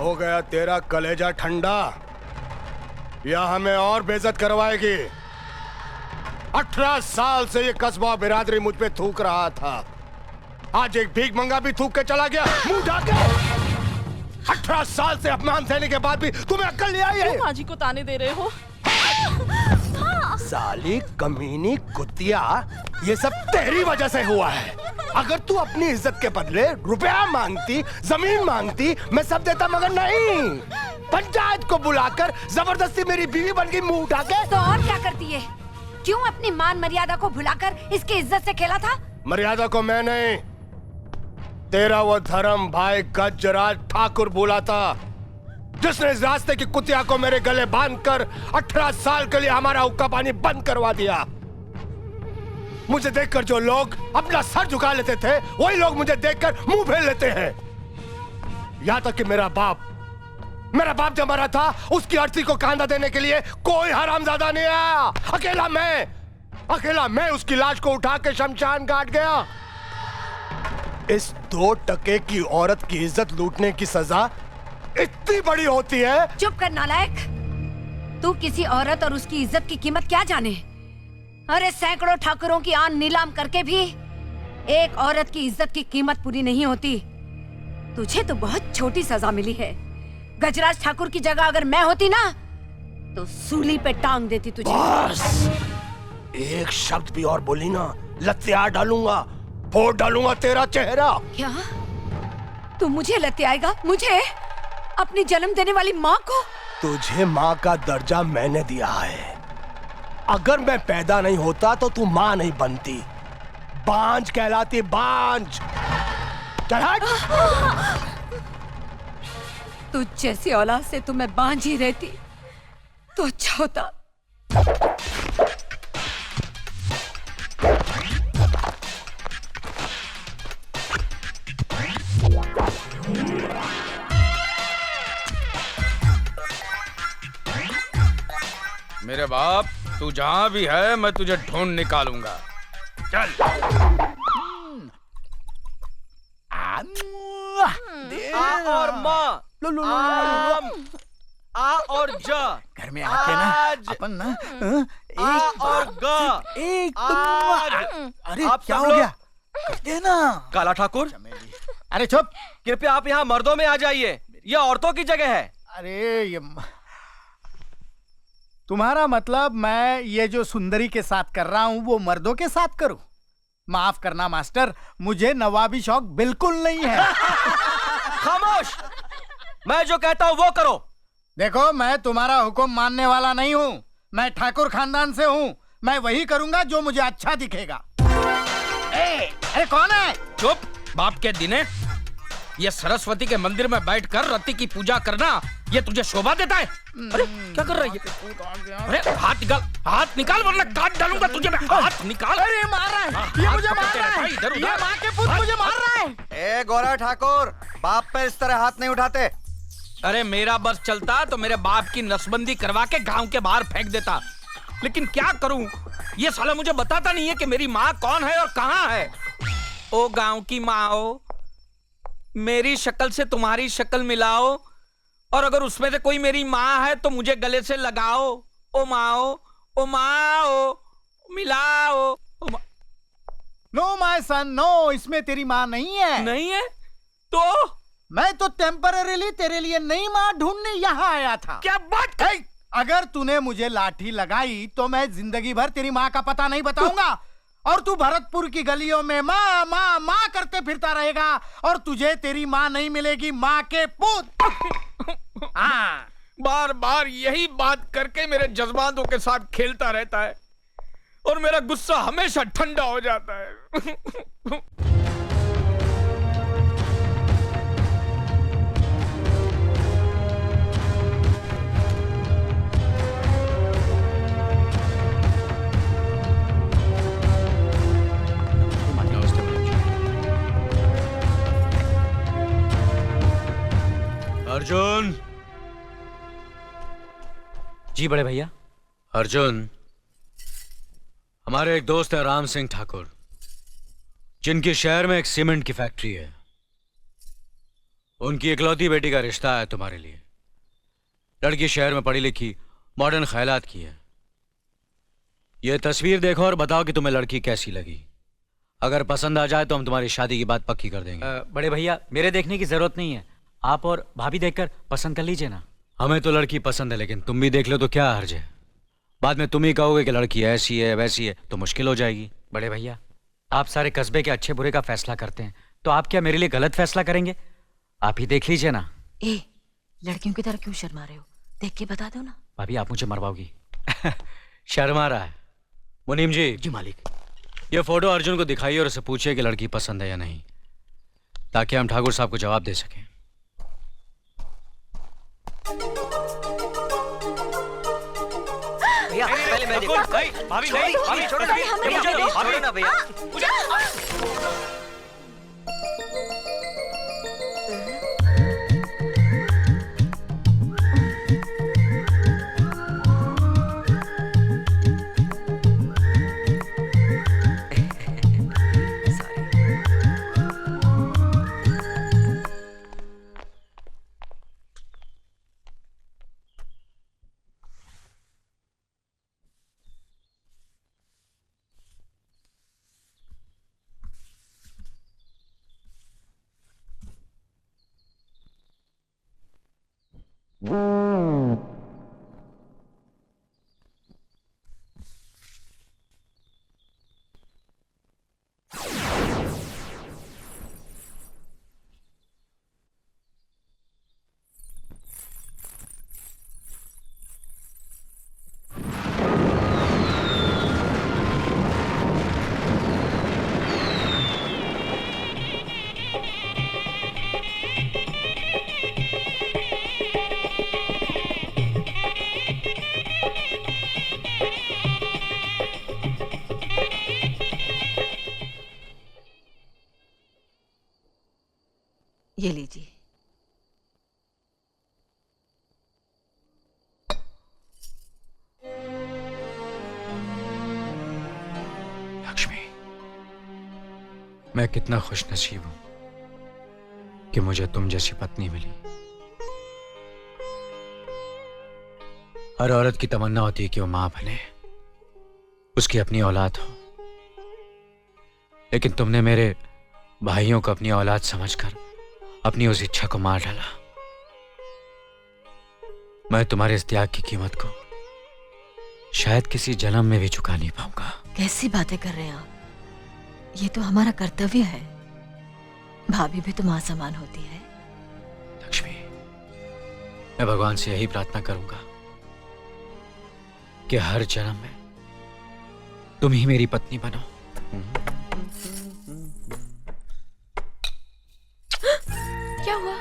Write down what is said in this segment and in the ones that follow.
हो गया तेरा कलेजा ठंडा या हमें और बेइज्जत करवाएगी? 18 साल से ये कस्बा बिरादरी मुझ पे थूक रहा था, आज एक भीख मंगा भी थूक के चला गया मुंह ढाके। 18 साल से अपमान सहने के बाद भी तुम्हें अक्ल नहीं आई है? क्यों माजी को ताने दे रहे हो? साली कमीनी कुतिया, ये सब तेरी वजह से हुआ है। अगर तू अपनी इज्जत के बदले रुपया मांगती, जमीन मांगती, मैं सब देता, मगर नहीं। पंचायत को बुलाकर जबरदस्ती मेरी बीवी बन गई मुंह उठा के। तो और क्या करती है? क्यों अपनी मान मर्यादा को भुलाकर इसकी इज्जत से खेला था? मर्यादा को मैं नहीं, तेरा वो धर्म भाई गजराज ठाकुर बोला था, जिसने इस रास्ते की कुतिया को मेरे गले बांधकर 18 साल के लिए हमारा हुक्का पानी बंद करवा दिया। मुझे देखकर जो लोग अपना सर झुका लेते थे, वही लोग मुझे देखकर मुंह फेर लेते हैं। यहां तक कि मेरा बाप जब मरा था, उसकी अर्थी को कांधा देने के लिए कोई हरामजादा नहीं आया। अकेला मैं उसकी लाश को उठा के शमशान घाट गया। इस 2 टके की औरत की इज्जत लूटने की सजा इतनी बड़ी होती है? चुप कर नालायक, तू किसी औरत और उसकी इज्जत की कीमत क्या जाने? अरे सैकड़ों ठाकुरों की आन नीलाम करके भी एक औरत की इज्जत की कीमत पूरी नहीं होती। तुझे तो बहुत छोटी सजा मिली है। गजराज ठाकुर की जगह अगर मैं होती ना, तो सूली पे टांग देती तुझे। बस एक शब्द भी और बोली ना, लत्यार डालूंगा, फोड़ डालूंगा तेरा चेहरा। क्या तू मुझे लत्याएगा? मुझे? अपनी जन्म देने वाली माँ को? तुझे माँ का दर्जा मैंने दिया है। अगर मैं पैदा नहीं होता तो तू माँ नहीं बनती, बांझ कहलाती, बांझ। चल हट। तुझ जैसी औलाद से तो मैं बांझ ही रहती तो अच्छा होता। मेरे बाप, तू जहां भी है मैं तुझे ढूंढ निकालूंगा। चल। आ और माँ, आ और जा, घर में आके ना अपन ना आ और गा, एक अरे आप क्या सब हो लोग- गया? करते ना काला ठाकुर, अरे चुप। कृपया आप यहाँ मर्दों में आ जाइए, यह औरतों की जगह है। अरे ये तुम्हारा मतलब मैं ये जो सुंदरी के साथ कर रहा हूँ वो मर्दों के साथ करूँ? माफ करना मास्टर, मुझे नवाबी शौक बिल्कुल नहीं है। खामोश, मैं जो कहता हूँ वो करो। देखो, मैं तुम्हारा हुक्म मानने वाला नहीं हूँ। मैं ठाकुर खानदान से हूँ, मैं वही करूंगा जो मुझे अच्छा दिखेगा। अरे कौन है? चुप, बाप के दिने ये सरस्वती के मंदिर में बैठकर रति की पूजा करना, ये तुझे शोभा देता है? अरे क्या कर रहा है? अरे हाथ निकाल वरना काट डालूंगा तुझे मैं। हाथ निकाल। अरे मार रहा है, ये मुझे मार रहा है, इधर ये माँ के पुत मुझे मार रहा है। ए गोरा ठाकुर, बाप पे इस तरह हाथ नहीं उठाते। अरे मेरा बस चलता तो मेरे बाप की नसबंदी करवा के गांव के बाहर फेंक देता, लेकिन क्या करूं, ये साला मुझे बताता नहीं है कि मेरी माँ कौन है और कहाँ है। ओ गांव की माँ हो, मेरी शक्ल से तुम्हारी शक्ल मिलाओ, और अगर उसमें से कोई मेरी माँ है तो मुझे गले से लगाओ। ओ माँ हो, मिलाओ। नो माय सन, नो, इसमें तेरी माँ नहीं है। नहीं है तो मैं तो टेम्पररीली तेरे लिए नई माँ ढूंढने यहाँ आया था। क्या बात है? अगर तूने मुझे लाठी लगाई तो मैं जिंदगी भर तेरी माँ का पता नहीं बताऊंगा, और तू भरतपुर की गलियों में माँ माँ माँ करते फिरता रहेगा, और तुझे तेरी माँ नहीं मिलेगी, माँ के पुत। हाँ, बार बार यही बात करके मेरे जज्बातों के साथ खेलता रहता है और मेरा गुस्सा हमेशा ठंडा हो जाता है। अर्जुन। जी बड़े भैया। अर्जुन, हमारे एक दोस्त है राम सिंह ठाकुर, जिनके शहर में एक सीमेंट की फैक्ट्री है। उनकी इकलौती बेटी का रिश्ता है तुम्हारे लिए। लड़की शहर में पढ़ी लिखी, मॉडर्न ख्यालात की है। ये तस्वीर देखो और बताओ कि तुम्हें लड़की कैसी लगी। अगर पसंद आ जाए तो हम तुम्हारी शादी की बात पक्की कर देंगे। बड़े भैया, मेरे देखने की जरूरत नहीं है, आप और भाभी देखकर पसंद कर लीजिए ना। हमें तो लड़की पसंद है, लेकिन तुम भी देख लो तो क्या हर्ज है। बाद में तुम ही कहोगे कि लड़की ऐसी है वैसी है, तो मुश्किल हो जाएगी। बड़े भैया, आप सारे कस्बे के अच्छे बुरे का फैसला करते हैं, तो आप क्या मेरे लिए गलत फैसला करेंगे? आप ही देख लीजिए ना। ए, लड़कियों की तरह क्यों शर्मा रहे हो? देख के बता दो ना। भाभी, आप मुझे मरवाओगी। शर्मा रहा है। मुनीम जी। जी मालिक। ये फोटो अर्जुन को दिखाइए और उसे पूछिए कि लड़की पसंद है या नहीं, ताकि हम ठाकुर साहब को जवाब दे सकें। भैया पहले मैं देखूं। भाभी नहीं, भाभी छोड़ो ना भैया। ये लीजिए। लक्ष्मी, मैं कितना खुश नसीब हूं कि मुझे तुम जैसी पत्नी मिली। हर औरत की तमन्ना होती है कि वो मां बने, उसकी अपनी औलाद हो, लेकिन तुमने मेरे भाइयों को अपनी औलाद समझकर अपनी उस इच्छा को मार डाला। मैं तुम्हारे इस त्याग की कीमत को शायद किसी जन्म में भी चुका नहीं पाऊंगा। कैसी बातें कर रहे हैं आप? ये तो हमारा कर्तव्य है। भाभी भी तो मां समान होती है। लक्ष्मी, मैं भगवान से यही प्रार्थना करूंगा कि हर जन्म में तुम ही मेरी पत्नी बनो। क्या हुआ?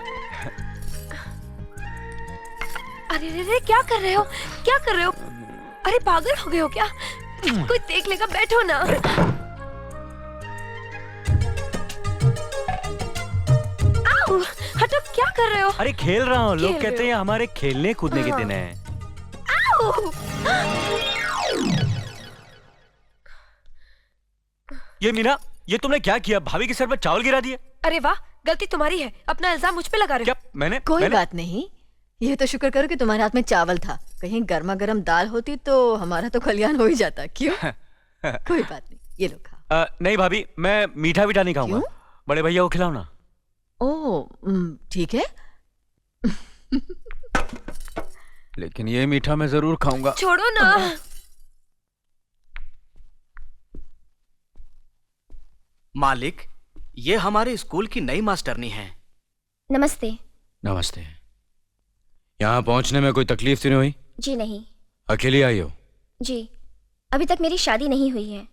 अरे रे रे, क्या कर रहे हो? क्या कर रहे हो? अरे पागल हो गए हो क्या? कोई देख लेगा, बैठो ना। आओ, हटो, क्या कर रहे हो? अरे खेल रहा हूँ, लोग खेल कहते रहे हैं हो? हमारे खेलने कूदने के दिन है। आओ! ये मीना, ये तुमने क्या किया? भाभी के सर पर चावल गिरा दिए। अरे वाह, गलती तुम्हारी है, अपना इल्जाम मुझ पे लगा रहे हो। क्या मैंने कोई बात नहीं, ये तो शुक्र करो कि तुम्हारे हाथ में चावल था। कहीं गर्मा गर्म दाल होती तो हमारा तो कल्याण हो ही जाता। क्यों? कोई बात नहीं, ये लो खा। नहीं भाभी, मैं मीठा वीठा नहीं खाऊंगा। क्यों? बड़े भैया को खिलाओ ना। ओ, ठीक है। लेकिन ये मीठा मैं जरूर खाऊंगा। छोड़ो ना। मालिक, ये हमारे स्कूल की नई मास्टरनी है। नमस्ते। नमस्ते। यहाँ पहुँचने में कोई तकलीफ तो नहीं हुई? जी नहीं। अकेली आई हो? जी, अभी तक मेरी शादी नहीं हुई है।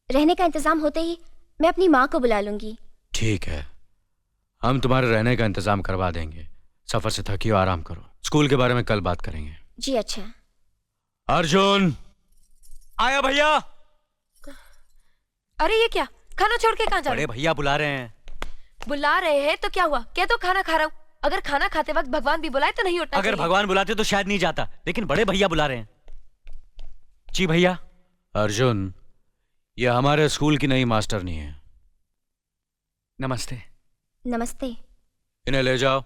रहने का इंतजाम होते ही मैं अपनी माँ को बुला लूंगी। ठीक है, हम तुम्हारे रहने का इंतजाम करवा देंगे। सफर से थकी हो, आराम करो। स्कूल के बारे में कल बात करेंगे। जी अच्छा। अर्जुन! आया भैया। अरे ये क्या? खाना छोड़ के कहाँ जा रहे बड़े हो? भैया बुला रहे हैं। बुला रहे हैं तो क्या हुआ? क्या तो खाना खा रहा हूँ। अगर खाना खाते वक्त भगवान भी बुलाए तो नहीं उठना अगर चाहिए। भगवान बुलाते तो शायद नहीं जाता, लेकिन बड़े भैया बुला रहे हैं। जी भैया। अर्जुन, ये हमारे स्कूल की नई मास्टरनी है। नमस्ते। नमस्ते। इन्हें ले जाओ।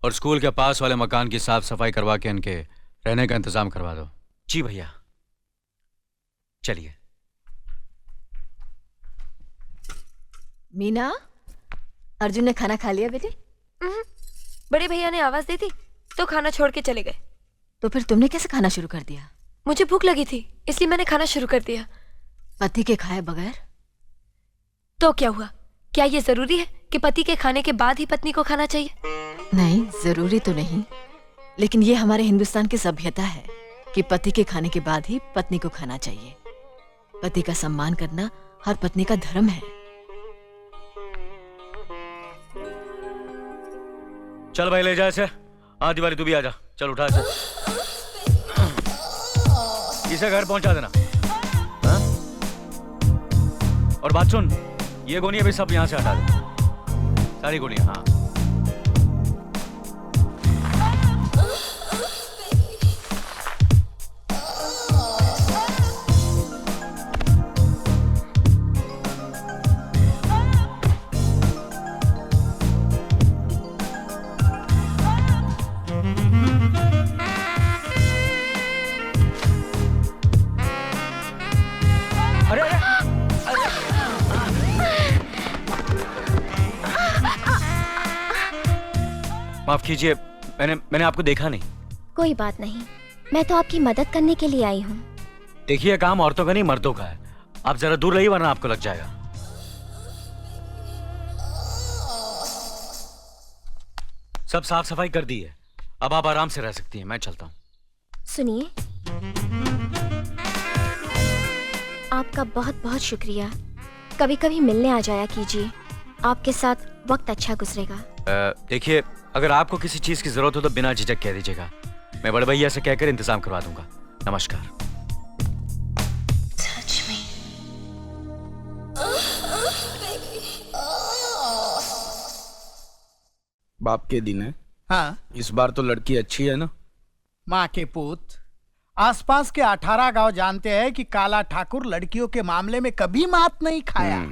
और स्कूल के पास वाले मकान की साफ सफाई करवा के इनके रहने का इंतजाम करवा दो। जी भैया। चलिए। मीना, अर्जुन ने खाना खा लिया बेटे? बड़े भैया ने आवाज दी थी तो खाना छोड़ के चले गए। तो फिर तुमने कैसे खाना शुरू कर दिया? मुझे भूख लगी थी इसलिए मैंने खाना शुरू कर दिया। पति के खाए बगैर? तो क्या हुआ? क्या ये जरूरी है कि पति के खाने के बाद ही पत्नी को खाना चाहिए? नहीं, जरूरी तो नहीं, लेकिन ये हमारे हिंदुस्तान की सभ्यता है कि पति के खाने के बाद ही पत्नी को खाना चाहिए। पति का सम्मान करना हर पत्नी का धर्म है। चल भाई ले जा इसे। हाँ दिवाली तू भी आ जा। चल उठा इसे, इसे घर पहुंचा देना। हाँ? और बात सुन, ये गोलियां भी सब यहां से हटा दे, सारी गोलियां। हाँ माफ कीजिए, मैंने आपको देखा नहीं। कोई बात नहीं, मैं तो आपकी मदद करने के लिए आई हूँ। देखिए काम औरतों का नहीं मर्दों का है। आप जरा दूर रहिए वरना आपको लग जाएगा। सब साफ सफाई कर दी है, अब आप आराम से रह सकती हैं। मैं चलता हूँ। सुनिए, आपका बहुत बहुत शुक्रिया। कभी कभी मिलने आ जाया कीजिए, आपके साथ वक्त अच्छा गुजरेगा। देखिए अगर आपको किसी चीज की जरूरत हो तो बिना झिझक कह दीजिएगा, मैं बड़े भैया से कहकर इंतजाम करवा दूंगा। नमस्कार। बाप के दिन है। हाँ, इस बार तो लड़की अच्छी है ना? माँ के पूत, आसपास के 18 गांव जानते हैं कि काला ठाकुर लड़कियों के मामले में कभी मात नहीं खाया।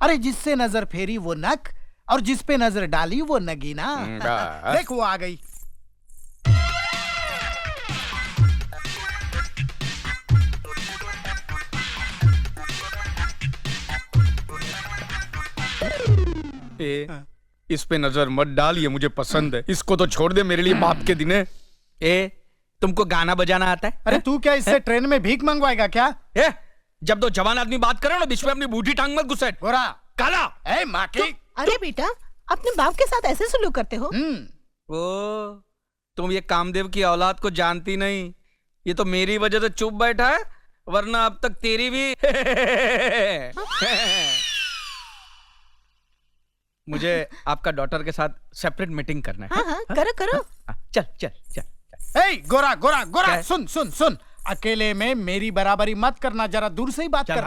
अरे जिससे नजर फेरी वो नक, और जिस पे नजर डाली वो नगीना। देख वो आ गई। इस पे नजर मत डाल, ये मुझे पसंद है। इसको तो छोड़ दे, मेरे लिए बाप के दिन है। तुमको गाना बजाना आता है? अरे तू क्या इससे ट्रेन में भीख मंगवाएगा क्या? जब दो जवान आदमी बात करे ना बीच में अपनी बूढ़ी टांग मत घुसेट। गोरा काला। माँ की। अरे बेटा, अपने बाप के साथ ऐसे सलूक करते हो? ओ, तुम ये कामदेव की औलाद को जानती नहीं। ये तो मेरी वजह से चुप बैठा है, वरना अब तक तेरी भी। मुझे आपका डॉटर के साथ सेपरेट मीटिंग करना है। हाँ, करो करो। चल चल चल। ए गोरा गोरा गोरा, सुन सुन सुन, अकेले में मेरी बराबरी मत करना, जरा दूर से ही बात कर।